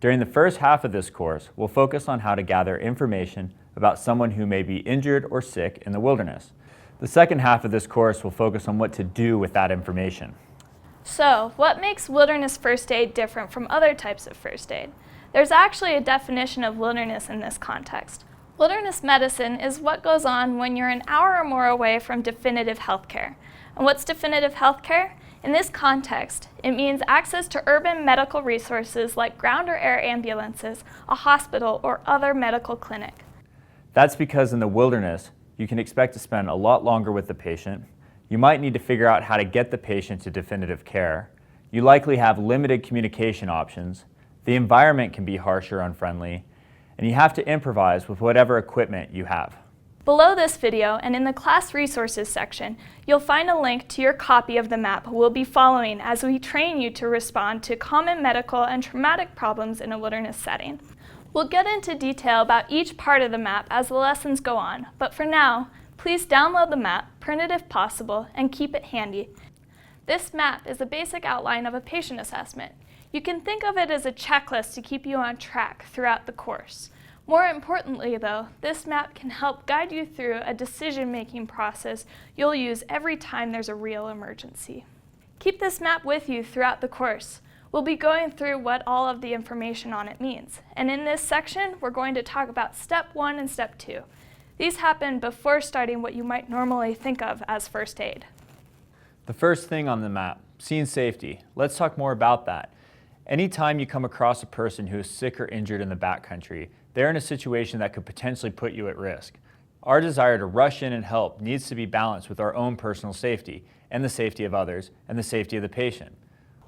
During the first half of this course, we'll focus on how to gather information about someone who may be injured or sick in the wilderness. The second half of this course will focus on what to do with that information. So, what makes wilderness first aid different from other types of first aid? There's actually a definition of wilderness in this context. Wilderness medicine is what goes on when you're an hour or more away from definitive healthcare. And what's definitive healthcare? In this context, it means access to urban medical resources like ground or air ambulances, a hospital, or other medical clinic. That's because in the wilderness, you can expect to spend a lot longer with the patient. You might need to figure out how to get the patient to definitive care. You likely have limited communication options. The environment can be harsh or unfriendly, and you have to improvise with whatever equipment you have. Below this video and in the class resources section, you'll find a link to your copy of the map we'll be following as we train you to respond to common medical and traumatic problems in a wilderness setting. We'll get into detail about each part of the map as the lessons go on, but for now, please download the map, print it if possible, and keep it handy. This map is a basic outline of a patient assessment. You can think of it as a checklist to keep you on track throughout the course. More importantly, though, this map can help guide you through a decision-making process you'll use every time there's a real emergency. Keep this map with you throughout the course. We'll be going through what all of the information on it means. And in this section, we're going to talk about Step 1 and Step 2. These happen before starting what you might normally think of as first aid. The first thing on the map, scene safety. Let's talk more about that. Anytime you come across a person who is sick or injured in the backcountry, they're in a situation that could potentially put you at risk. Our desire to rush in and help needs to be balanced with our own personal safety and the safety of others and the safety of the patient.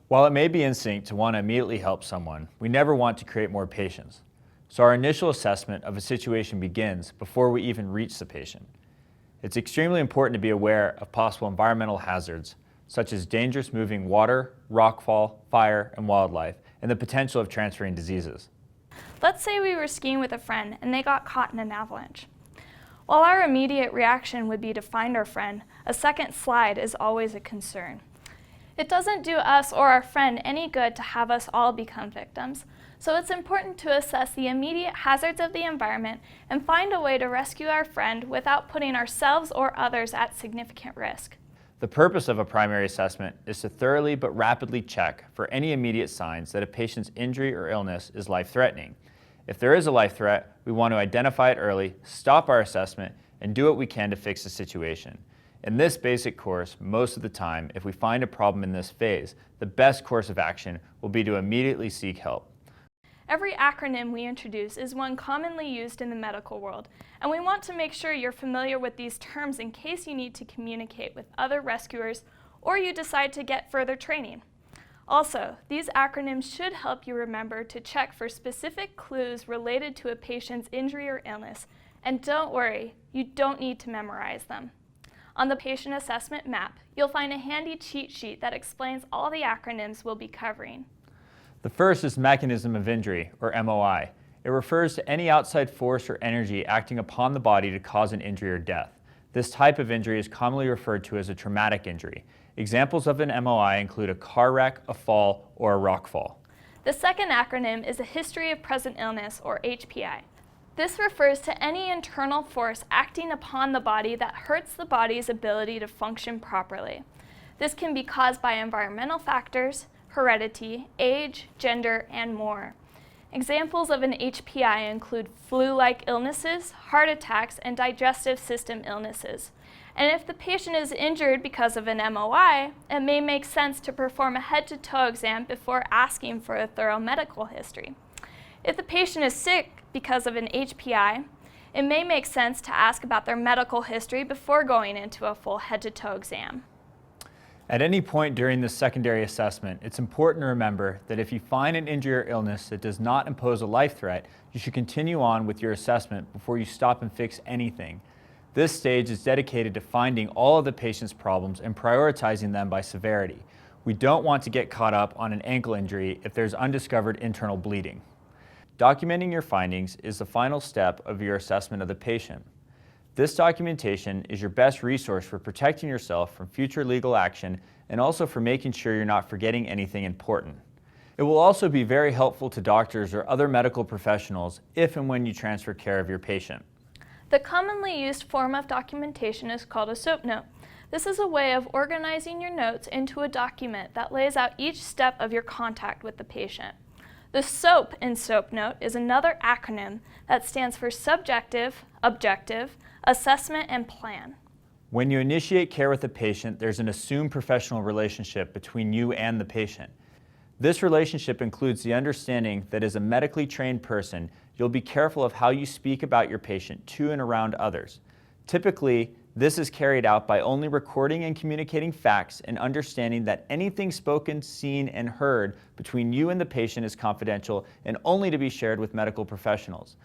While it may be instinct to want to immediately help someone, we never want to create more patients. So our initial assessment of a situation begins before we even reach the patient. It's extremely important to be aware of possible environmental hazards, such as dangerous moving water, rockfall, fire, and wildlife, and the potential of transferring diseases. Let's say we were skiing with a friend and they got caught in an avalanche. While our immediate reaction would be to find our friend, a second slide is always a concern. It doesn't do us or our friend any good to have us all become victims, so it's important to assess the immediate hazards of the environment and find a way to rescue our friend without putting ourselves or others at significant risk. The purpose of a primary assessment is to thoroughly but rapidly check for any immediate signs that a patient's injury or illness is life-threatening. If there is a life threat, we want to identify it early, stop our assessment, and do what we can to fix the situation. In this basic course, most of the time, if we find a problem in this phase, the best course of action will be to immediately seek help. Every acronym we introduce is one commonly used in the medical world, and we want to make sure you're familiar with these terms in case you need to communicate with other rescuers or you decide to get further training. Also, these acronyms should help you remember to check for specific clues related to a patient's injury or illness, and don't worry, you don't need to memorize them. On the patient assessment map, you'll find a handy cheat sheet that explains all the acronyms we'll be covering. The first is mechanism of injury, or MOI. It refers to any outside force or energy acting upon the body to cause an injury or death. This type of injury is commonly referred to as a traumatic injury. Examples of an MOI include a car wreck, a fall, or a rock fall. The second acronym is a history of present illness, or HPI. This refers to any internal force acting upon the body that hurts the body's ability to function properly. This can be caused by environmental factors, heredity, age, gender, and more. Examples of an HPI include flu-like illnesses, heart attacks, and digestive system illnesses. And if the patient is injured because of an MOI, it may make sense to perform a head-to-toe exam before asking for a thorough medical history. If the patient is sick because of an HPI, it may make sense to ask about their medical history before going into a full head-to-toe exam. At any point during this secondary assessment, it's important to remember that if you find an injury or illness that does not impose a life threat, you should continue on with your assessment before you stop and fix anything. This stage is dedicated to finding all of the patient's problems and prioritizing them by severity. We don't want to get caught up on an ankle injury if there's undiscovered internal bleeding. Documenting your findings is the final step of your assessment of the patient. This documentation is your best resource for protecting yourself from future legal action and also for making sure you're not forgetting anything important. It will also be very helpful to doctors or other medical professionals if and when you transfer care of your patient. The commonly used form of documentation is called a SOAP note. This is a way of organizing your notes into a document that lays out each step of your contact with the patient. The SOAP in SOAP note is another acronym that stands for subjective, objective, assessment, and plan. When you initiate care with a patient, there's an assumed professional relationship between you and the patient. This relationship includes the understanding that as a medically trained person, you'll be careful of how you speak about your patient to and around others. Typically, this is carried out by only recording and communicating facts and understanding that anything spoken, seen, and heard between you and the patient is confidential and only to be shared with medical professionals.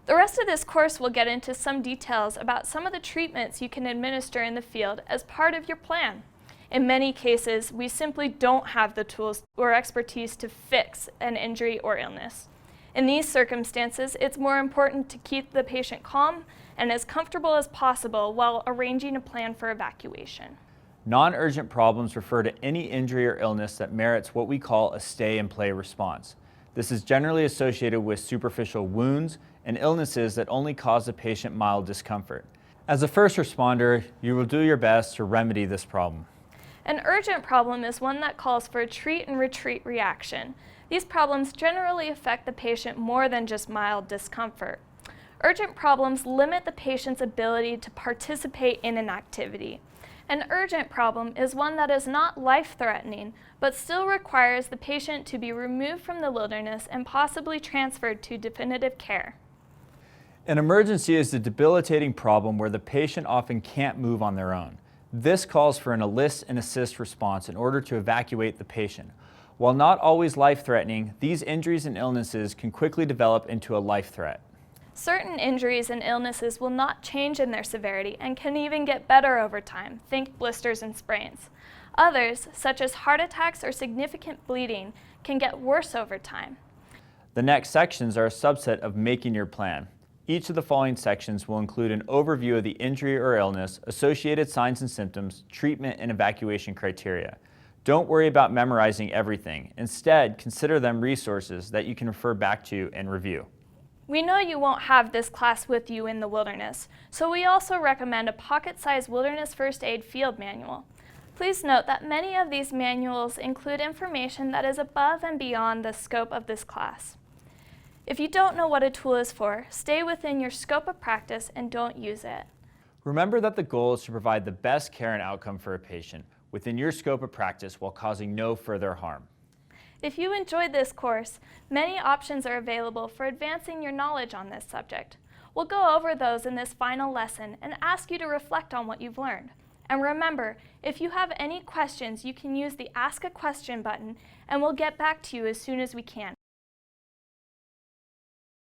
The rest of this course will get into some details about some of the treatments you can administer in the field as part of your plan. In many cases, we simply don't have the tools or expertise to fix an injury or illness. In these circumstances, it's more important to keep the patient calm and as comfortable as possible while arranging a plan for evacuation. Non-urgent problems refer to any injury or illness that merits what we call a stay-and-play response. This is generally associated with superficial wounds and illnesses that only cause the patient mild discomfort. As a first responder, you will do your best to remedy this problem. An urgent problem is one that calls for a treat and retreat reaction. These problems generally affect the patient more than just mild discomfort. Urgent problems limit the patient's ability to participate in an activity. An urgent problem is one that is not life-threatening, but still requires the patient to be removed from the wilderness and possibly transferred to definitive care. An emergency is a debilitating problem where the patient often can't move on their own. This calls for an enlist and assist response in order to evacuate the patient. While not always life-threatening, these injuries and illnesses can quickly develop into a life threat. Certain injuries and illnesses will not change in their severity and can even get better over time. Think blisters and sprains. Others, such as heart attacks or significant bleeding, can get worse over time. The next sections are a subset of making your plan. Each of the following sections will include an overview of the injury or illness, associated signs and symptoms, treatment, and evacuation criteria. Don't worry about memorizing everything. Instead, consider them resources that you can refer back to and review. We know you won't have this class with you in the wilderness, so we also recommend a pocket-sized wilderness first aid field manual. Please note that many of these manuals include information that is above and beyond the scope of this class. If you don't know what a tool is for, stay within your scope of practice and don't use it. Remember that the goal is to provide the best care and outcome for a patient within your scope of practice while causing no further harm. If you enjoyed this course, many options are available for advancing your knowledge on this subject. We'll go over those in this final lesson and ask you to reflect on what you've learned. And remember, if you have any questions, you can use the Ask a Question button and we'll get back to you as soon as we can.